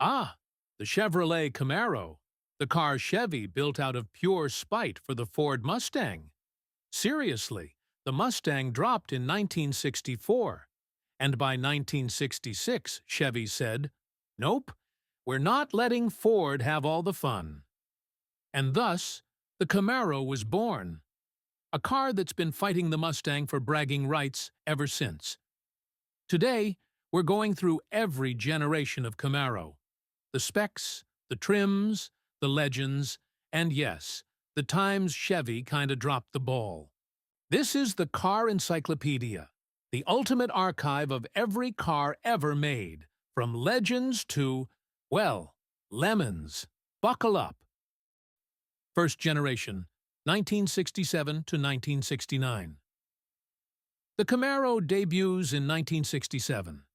Ah, the Chevrolet Camaro, the car Chevy built out of pure spite for the Ford Mustang. Seriously, the Mustang dropped in 1964, and by 1966, Chevy said, "Nope, we're not letting Ford have all the fun." And thus, the Camaro was born, a car that's been fighting the Mustang for bragging rights ever since. Today, we're going through every generation of Camaro. The specs, the trims, the legends, and yes, the times Chevy kinda dropped the ball. This is the Car Encyclopedia, the ultimate archive of every car ever made, from legends to, well, lemons. Buckle up. First generation, 1967 to 1969. The Camaro debuts in 1967.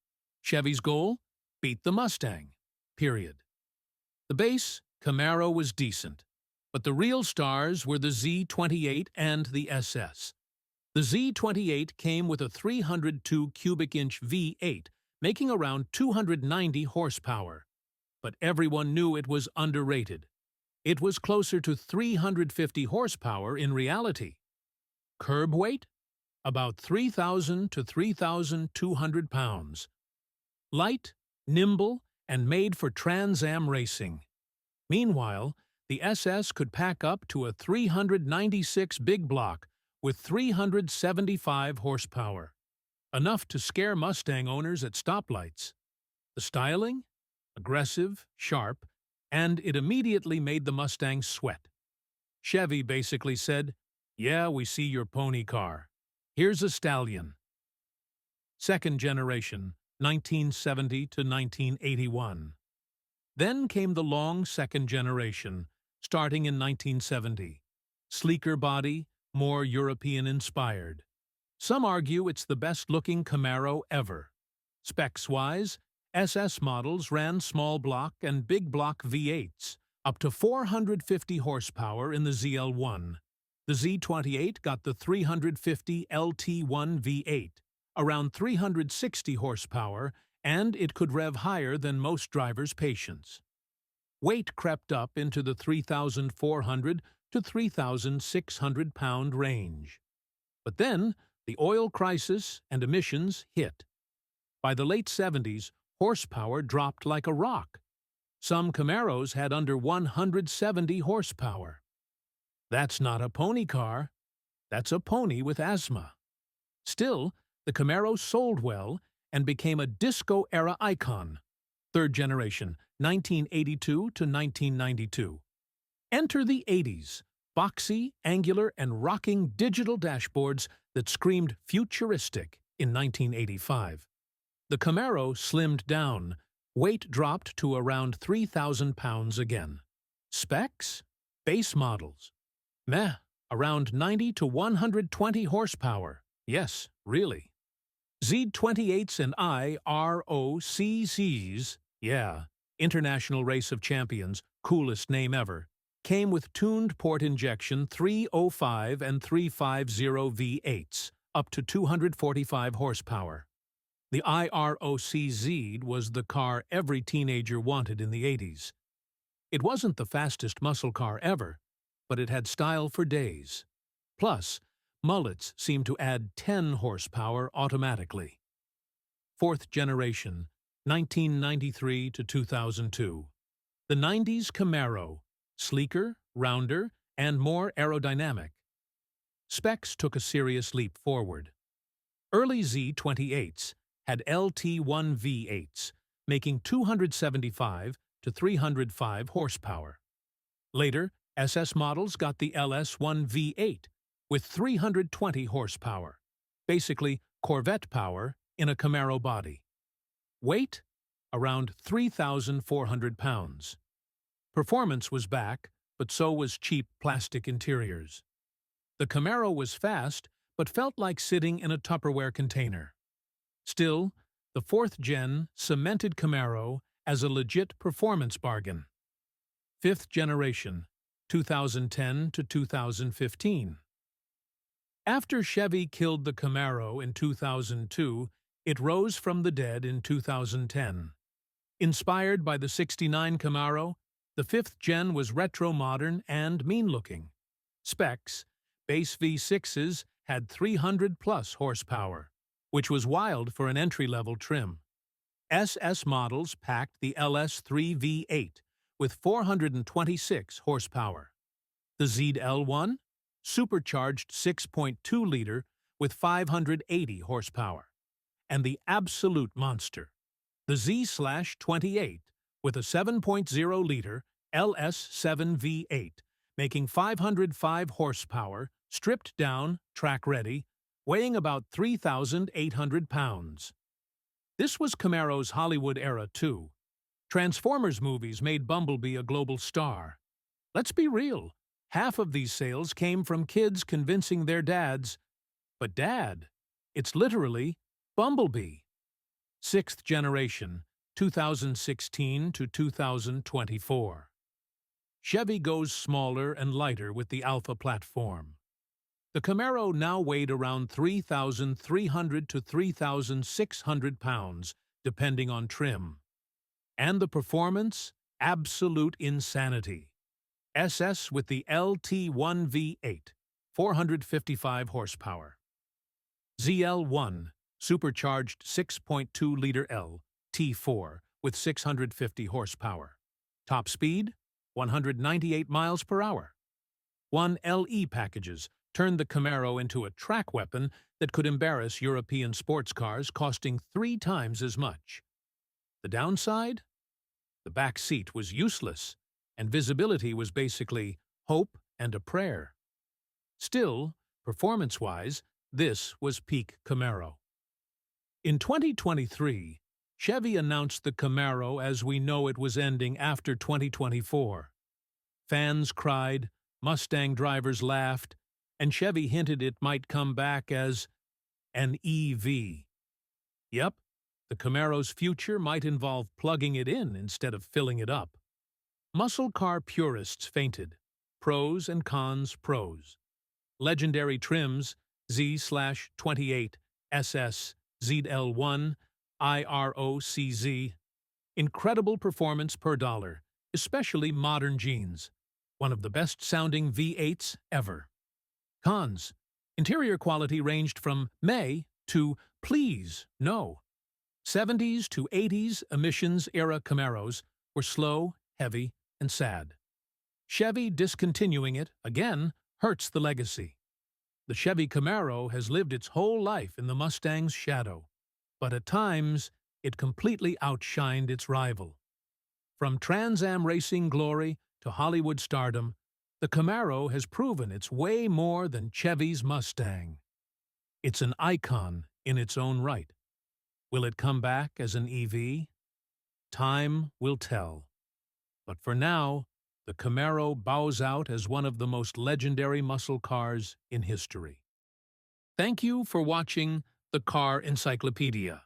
Chevy's goal? Beat the Mustang. Period. The base, Camaro, was decent, but the real stars were the Z28 and the SS. The Z28 came with a 302 cubic inch V8, making around 290 horsepower. But everyone knew it was underrated. It was closer to 350 horsepower in reality. Curb weight? About 3,000 to 3,200 pounds. Light, nimble, and made for Trans Am racing. Meanwhile, the SS could pack up to a 396 big block with 375 horsepower, enough to scare Mustang owners at stoplights. The styling? Aggressive, sharp, and it immediately made the Mustang sweat. Chevy basically said, "Yeah, we see your pony car. Here's a stallion." Second generation, 1970 to 1981. Then came the long second generation, starting in 1970. Sleeker body, more European-inspired. Some argue it's the best-looking Camaro ever. Specs-wise, SS models ran small block and big block V8s, up to 450 horsepower in the ZL1. The Z28 got the 350 LT1 V8, around 360 horsepower, and it could rev higher than most drivers' patience. Weight crept up into the 3,400 to 3,600 pound range. But then, the oil crisis and emissions hit. By the late 70s, horsepower dropped like a rock. Some Camaros had under 170 horsepower. That's not a pony car. That's a pony with asthma. Still, the Camaro sold well and became a disco-era icon. Third generation, 1982 to 1992. Enter the 80s, boxy, angular, and rocking digital dashboards that screamed futuristic in 1985. The Camaro slimmed down, weight dropped to around 3,000 pounds again. Specs? Base models. Meh, around 90 to 120 horsepower. Yes, really. Z28s and IROC-Zs, yeah, International Race of Champions, coolest name ever, came with tuned port injection 305 and 350 V8s, up to 245 horsepower. The IROC-Z was the car every teenager wanted in the 80s. It wasn't the fastest muscle car ever, but it had style for days. Plus, mullets seemed to add 10 horsepower automatically. Fourth generation, 1993 to 2002. The 90s Camaro, sleeker, rounder, and more aerodynamic. Specs took a serious leap forward. Early Z28s had LT1 V8s, making 275 to 305 horsepower. Later, SS models got the LS1 V8 with 320 horsepower, basically Corvette power in a Camaro body. Weight? Around 3,400 pounds. Performance was back, but so was cheap plastic interiors. The Camaro was fast, but felt like sitting in a Tupperware container. Still, the fourth gen cemented Camaro as a legit performance bargain. Fifth generation, 2010 to 2015. After Chevy killed the Camaro in 2002, it rose from the dead in 2010. Inspired by the '69 Camaro, the fifth gen was retro-modern and mean-looking. Specs: base V6s had 300-plus horsepower, which was wild for an entry-level trim. SS models packed the LS3 V8 with 426 horsepower. The ZL1, supercharged 6.2-liter with 580 horsepower. And the absolute monster, the Z/28 with a 7.0-liter LS7 V8, making 505 horsepower, stripped down, track-ready, weighing about 3,800 pounds. This was Camaro's Hollywood era, too. Transformers movies made Bumblebee a global star. Let's be real, half of these sales came from kids convincing their dads, but Dad, it's literally Bumblebee. Sixth generation, 2016 to 2024. Chevy goes smaller and lighter with the Alpha platform. The Camaro now weighed around 3,300 to 3,600 pounds, depending on trim. And the performance? Absolute insanity. SS with the LT1 V8, 455 horsepower. ZL1, supercharged 6.2-liter L, T4 with 650 horsepower. Top speed, 198 miles per hour. 1 LE packages turned the Camaro into a track weapon that could embarrass European sports cars, costing 3 times as much. The downside? The back seat was useless, and visibility was basically hope and a prayer. Still, performance-wise, this was peak Camaro. In 2023, Chevy announced the Camaro as we know it was ending after 2024. Fans cried, Mustang drivers laughed, and Chevy hinted it might come back as an EV. Yep, the Camaro's future might involve plugging it in instead of filling it up. Muscle car purists fainted. Pros and cons pros. Legendary trims, Z/28, SS, ZL1, IROC-Z. Incredible performance per dollar, especially modern jeans. One of the best-sounding V8s ever. Cons. Interior quality ranged from may to please no. 70s to 80s emissions-era Camaros were slow, heavy, and sad. Chevy discontinuing it, again, hurts the legacy. The Chevy Camaro has lived its whole life in the Mustang's shadow, but at times it completely outshined its rival. From Trans Am racing glory to Hollywood stardom, the Camaro has proven it's way more than Chevy's Mustang. It's an icon in its own right. Will it come back as an EV? Time will tell. But for now, the Camaro bows out as one of the most legendary muscle cars in history. Thank you for watching the Car Encyclopedia.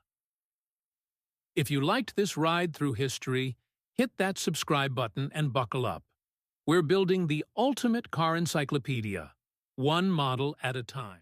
If you liked this ride through history, hit that subscribe button and buckle up. We're building the ultimate car encyclopedia, one model at a time.